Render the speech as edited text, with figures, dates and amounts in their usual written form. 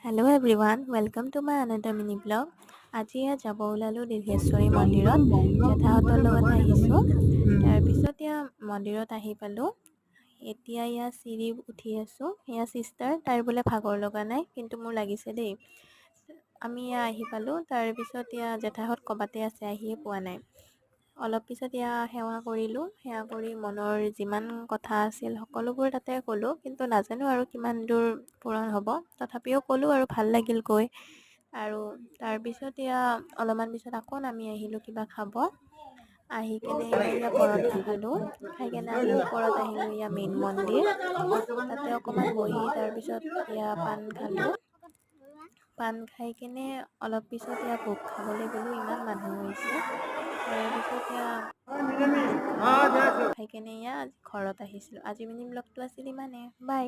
Hello' everyone, welcome to my another mini blog. আজি ইয়াত যাব ওলালোঁ দীৰ্ঘেশ্বৰী মন্দিৰত। জেঠাহঁতৰ লগত আহিছোঁ। তাৰপিছত ইয়াত মন্দিৰত আহি পালোঁ। এতিয়া ইয়াত চিৰি উঠি আছোঁ। এয়া চিষ্টাৰ, তাইৰ বোলে ভাগৰ লগা নাই, কিন্তু মোৰ লাগিছে দেই। আমি ইয়াত আহি পালোঁ। তাৰপিছত ইয়াত জেঠাহঁত ক'বাতে আছে, আহিয়ে পোৱা নাই। অলপ পিছত সেৱা কৰিলোঁ। সেৱা কৰি মনৰ যিমান কথা আছিল সকলোবোৰ তাতে ক'লোঁ, কিন্তু নাজানো আৰু কিমান দূৰ পূৰণ হ'ব। তথাপিও ক'লোঁ আৰু ভাল লাগিল গৈ। আৰু তাৰপিছত অলপমান পিছত আকৌ নামি আহিলোঁ কিবা খাব। আহি কেনে পৰঠা খালোঁ। খাই কেনে আকৌ ওপৰত আহিলোঁ, মেইন মন্দিৰ। তাতে অকণমান বহি তাৰপিছত পাণ খালোঁ। পাণ খাই কেনে অলপ পিছত ভোগ খাবলৈ গ'লোঁ, ইমান মানুহ হৈছে। তাৰপিছত ভোগ খালোঁ। ভোগ খাই কেনে ঘৰত আহিছিলোঁ। আজি মিনি ব্লগটো আছিল ইমানে। বাই।